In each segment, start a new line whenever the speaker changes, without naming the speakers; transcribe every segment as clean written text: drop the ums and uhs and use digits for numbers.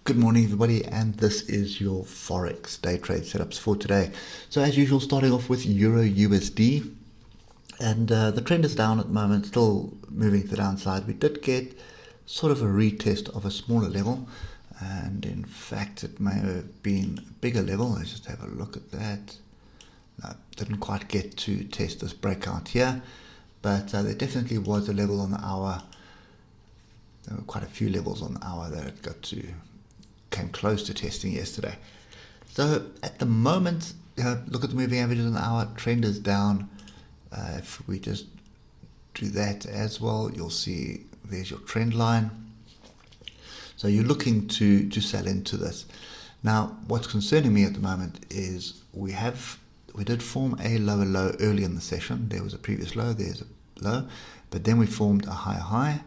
Good morning, everybody, and this is your Forex day trade setups for today. So as usual, starting off with Euro USD, and the trend is down at the moment, still moving to the downside. We did get sort of a retest of a smaller level, and in fact it may have been a bigger level. Let's just have a look at that. No, didn't quite get to test this breakout here, but there definitely was a level on the hour. There were quite a few levels on the hour that it came close to testing yesterday. So at the moment, look at the moving averages on the hour. Trend is down. If we just do that as well, you'll see there's your trend line. So you're looking to sell into this. Now, what's concerning me at the moment is we did form a lower low early in the session. There was a previous low, there's a low, but then we formed a higher high,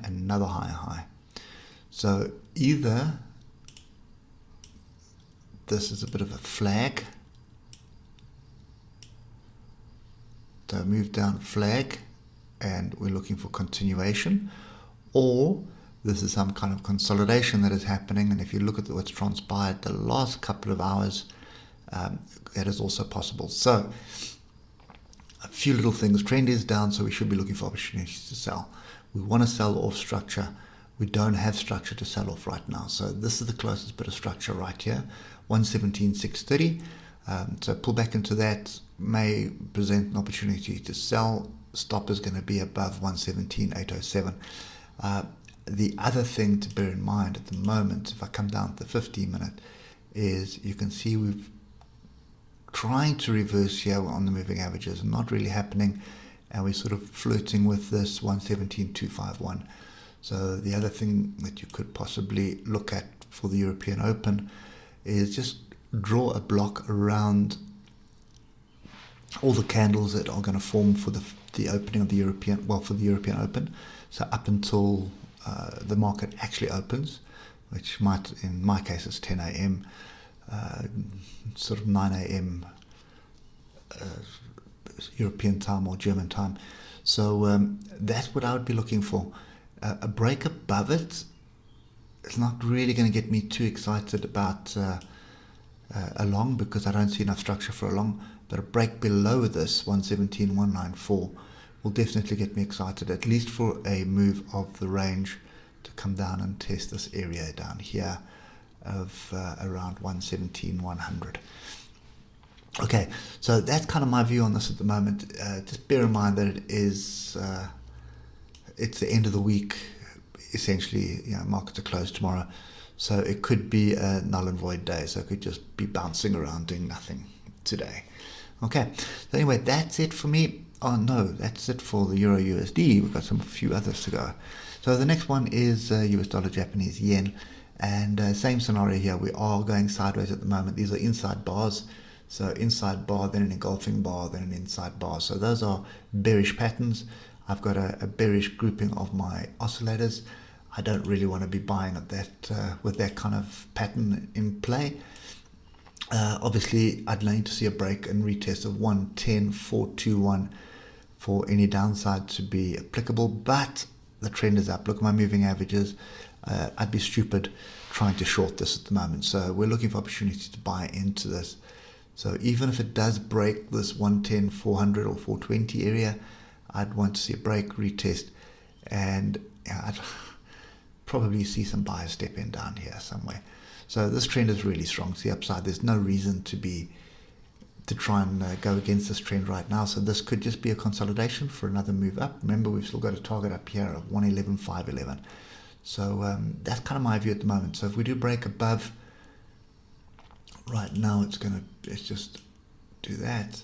and another higher high. So either this is a bit of a flag, so move down flag, and we're looking for continuation, or this is some kind of consolidation that is happening. And if you look at what's transpired the last couple of hours, that is also possible. So a few little things. Trend is down, so we should be looking for opportunities to sell. We want to sell off structure. We don't have structure to sell off right now. So this is the closest bit of structure right here, 117,630. So pull back into that may present an opportunity to sell. Stop is going to be above 117,807. The other thing to bear in mind at the moment, if I come down to the 15-minute, is you can see we've trying to reverse here on the moving averages, not really happening, and we're sort of flirting with this 117,251. So the other thing that you could possibly look at for the European Open is just draw a block around all the candles that are going to form for the opening of the for the European Open. So up until the market actually opens, which might, in my case, is 10 a.m., sort of 9 a.m. European time or German time. So that's what I would be looking for. A break above it is not really going to get me too excited about a long, because I don't see enough structure for a long. But a break below this 117,194 will definitely get me excited, at least for a move of the range to come down and test this area down here of around 117,100. Okay, so that's kind of my view on this at the moment. Just bear in mind that it is it's the end of the week, essentially. Markets are closed tomorrow, so it could be a null and void day. So it could just be bouncing around doing nothing today. Okay, so anyway, that's it for me. Oh no, that's it for the Euro USD. We've got a few others to go. So the next one is US dollar Japanese yen, and same scenario here. We are going sideways at the moment. These are inside bars. So inside bar, then an engulfing bar, then an inside bar. So those are bearish patterns. I've got a bearish grouping of my oscillators. I don't really want to be buying at that with that kind of pattern in play. Obviously, I'd like to see a break and retest of 110,421 for any downside to be applicable. But the trend is up. Look at my moving averages. I'd be stupid trying to short this at the moment. So we're looking for opportunity to buy into this. So even if it does break this 110,400 or 420 area, I'd want to see a break, retest, and I'd probably see some buyers step in down here somewhere. So this trend is really strong to the upside. There's no reason to try and go against this trend right now. So this could just be a consolidation for another move up. Remember, we've still got a target up here of 111,511. So that's kind of my view at the moment. So if we do break above, right now let's just do that.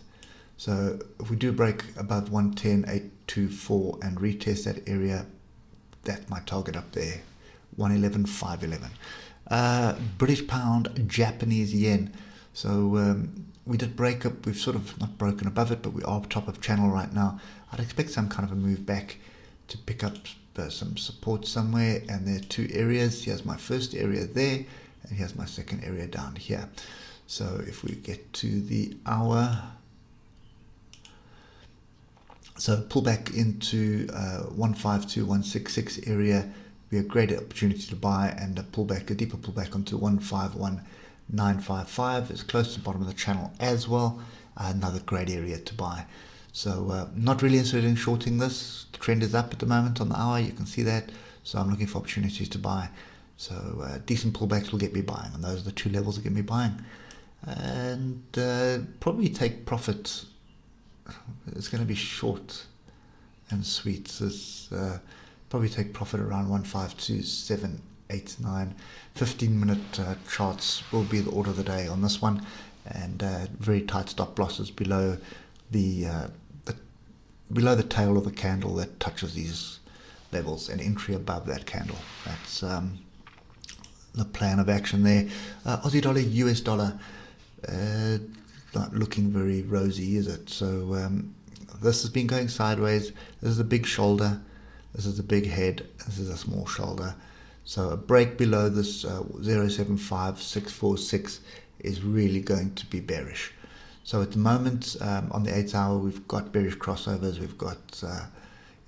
So if we do break above 110,824 and retest that area, that's my target up there, 111,511. British pound, Japanese yen. So we did break up. We've sort of not broken above it, but we are top of channel right now. I'd expect some kind of a move back to pick up some support somewhere. And there are two areas. Here's my first area there, and here's my second area down here. So if we get to the hour, so pull back into 152,166 area be a great opportunity to buy, and a deeper pullback onto 151,955 is close to the bottom of the channel as well. Another great area to buy. So not really interested in shorting this. The trend is up at the moment on the hour, you can see that. So I'm looking for opportunities to buy. So decent pullbacks will get me buying, and those are the two levels that get me buying. And probably take profit. It's going to be short and sweet. So it's, probably take profit around 152,789. 15-minute charts will be the order of the day on this one, and very tight stop losses below the tail of the candle that touches these levels, and entry above that candle. That's the plan of action there. Aussie dollar, US dollar, not looking very rosy, is it? So this has been going sideways. This is a big shoulder, this is a big head, this is a small shoulder. So a break below this 0.75646 is really going to be bearish. So at the moment, on the 8 hour, we've got bearish crossovers, we've got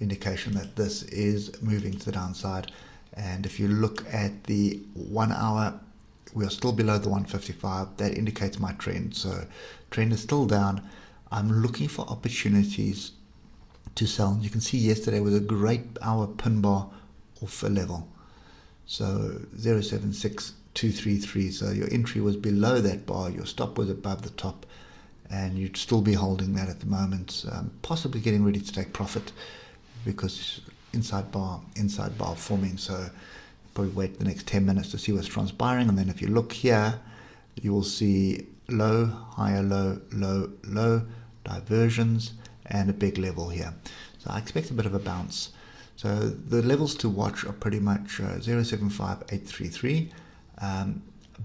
indication that this is moving to the downside. And if you look at the 1 hour, we are still below the 155. That indicates my trend. So trend is still down. I'm looking for opportunities to sell. You can see yesterday was a great hour pin bar off a level. So 0.76233. So your entry was below that bar, your stop was above the top, and you'd still be holding that at the moment, possibly getting ready to take profit, because inside bar forming. So probably wait the next 10 minutes to see what's transpiring, and then if you look here, you will see low, higher low, low, low, diversions, and a big level here. So I expect a bit of a bounce. So the levels to watch are pretty much 0.75833,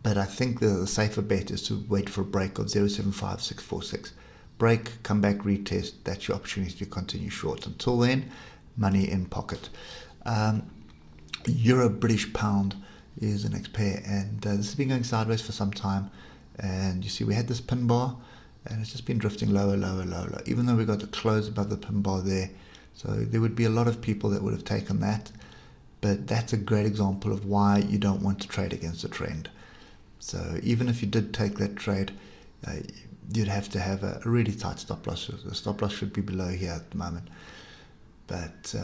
but I think the safer bet is to wait for a break of 0.75646. Break, come back, retest. That's your opportunity to continue short. Until then, money in pocket. Euro British pound is the next pair, and this has been going sideways for some time. And you see we had this pin bar, and it's just been drifting lower, lower, lower, lower, even though we got to close above the pin bar there. So there would be a lot of people that would have taken that, but that's a great example of why you don't want to trade against a trend. So even if you did take that trade, you'd have to have a really tight stop loss. The stop loss should be below here at the moment, but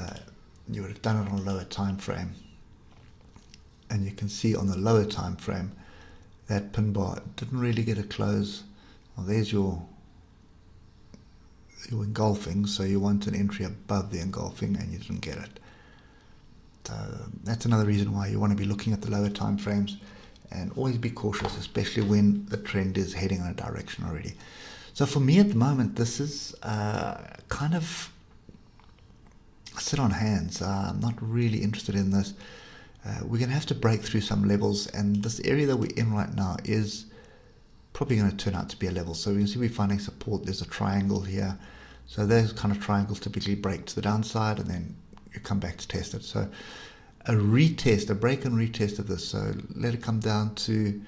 you would have done it on a lower time frame. And you can see on the lower time frame that pin bar didn't really get a close. Well, there's your engulfing, so you want an entry above the engulfing, and you didn't get it. So that's another reason why you want to be looking at the lower time frames, and always be cautious, especially when the trend is heading in a direction already. So for me at the moment, this is kind of sit on hands. I'm not really interested in this. We're going to have to break through some levels, and this area that we're in right now is probably going to turn out to be a level. So you can see we're finding support. There's a triangle here. So those kind of triangles typically break to the downside, and then you come back to test it. So a retest, a break and retest of this. So let it come down to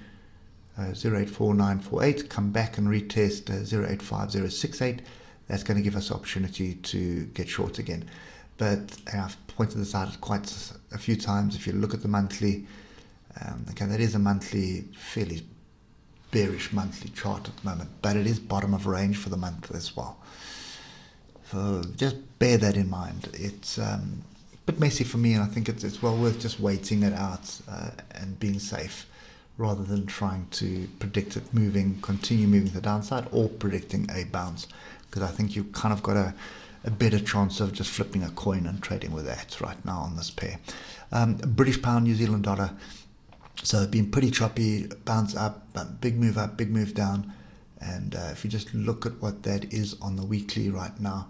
0.84948, come back and retest 0.85068. That's going to give us opportunity to get short again. But I've pointed this out quite a few times. If you look at the monthly, okay, that is a monthly, fairly bearish monthly chart at the moment, but it is bottom of range for the month as well. So just bear that in mind. It's a bit messy for me, and I think it's well worth just waiting it out and being safe, rather than trying to predict it continue moving to the downside, or predicting a bounce, because I think you've kind of got a better chance of just flipping a coin and trading with that right now on this pair. British pound, New Zealand dollar. So it's been pretty choppy, bounce up, big move up, big move down. And if you just look at what that is on the weekly right now,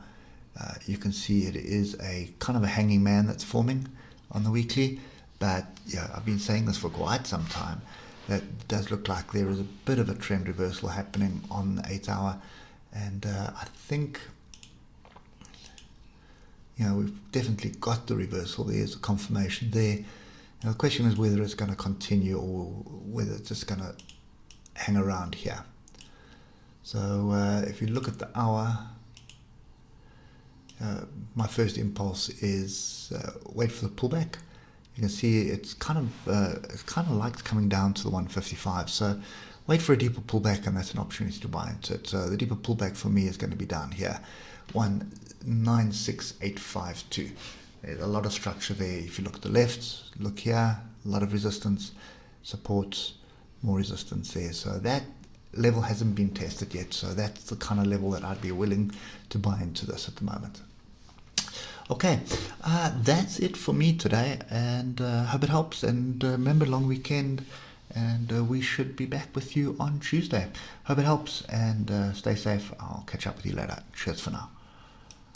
you can see it is a kind of a hanging man that's forming on the weekly. But yeah, I've been saying this for quite some time. That does look like there is a bit of a trend reversal happening on the 8 hour. And I think, we've definitely got the reversal. There's a confirmation there. Now the question is whether it's going to continue, or whether it's just going to hang around here. So if you look at the hour, my first impulse is wait for the pullback. You can see it's kind of like coming down to the 155. So wait for a deeper pullback, and that's an opportunity to buy into it. So the deeper pullback for me is going to be down here, 196852. There's a lot of structure there. If you look at the left, look here, a lot of resistance, support, more resistance there. So that level hasn't been tested yet. So that's the kind of level that I'd be willing to buy into this at the moment. Okay, that's it for me today, and hope it helps. And remember, long weekend, and we should be back with you on Tuesday. Hope it helps, and stay safe. I'll catch up with you later. Cheers for now.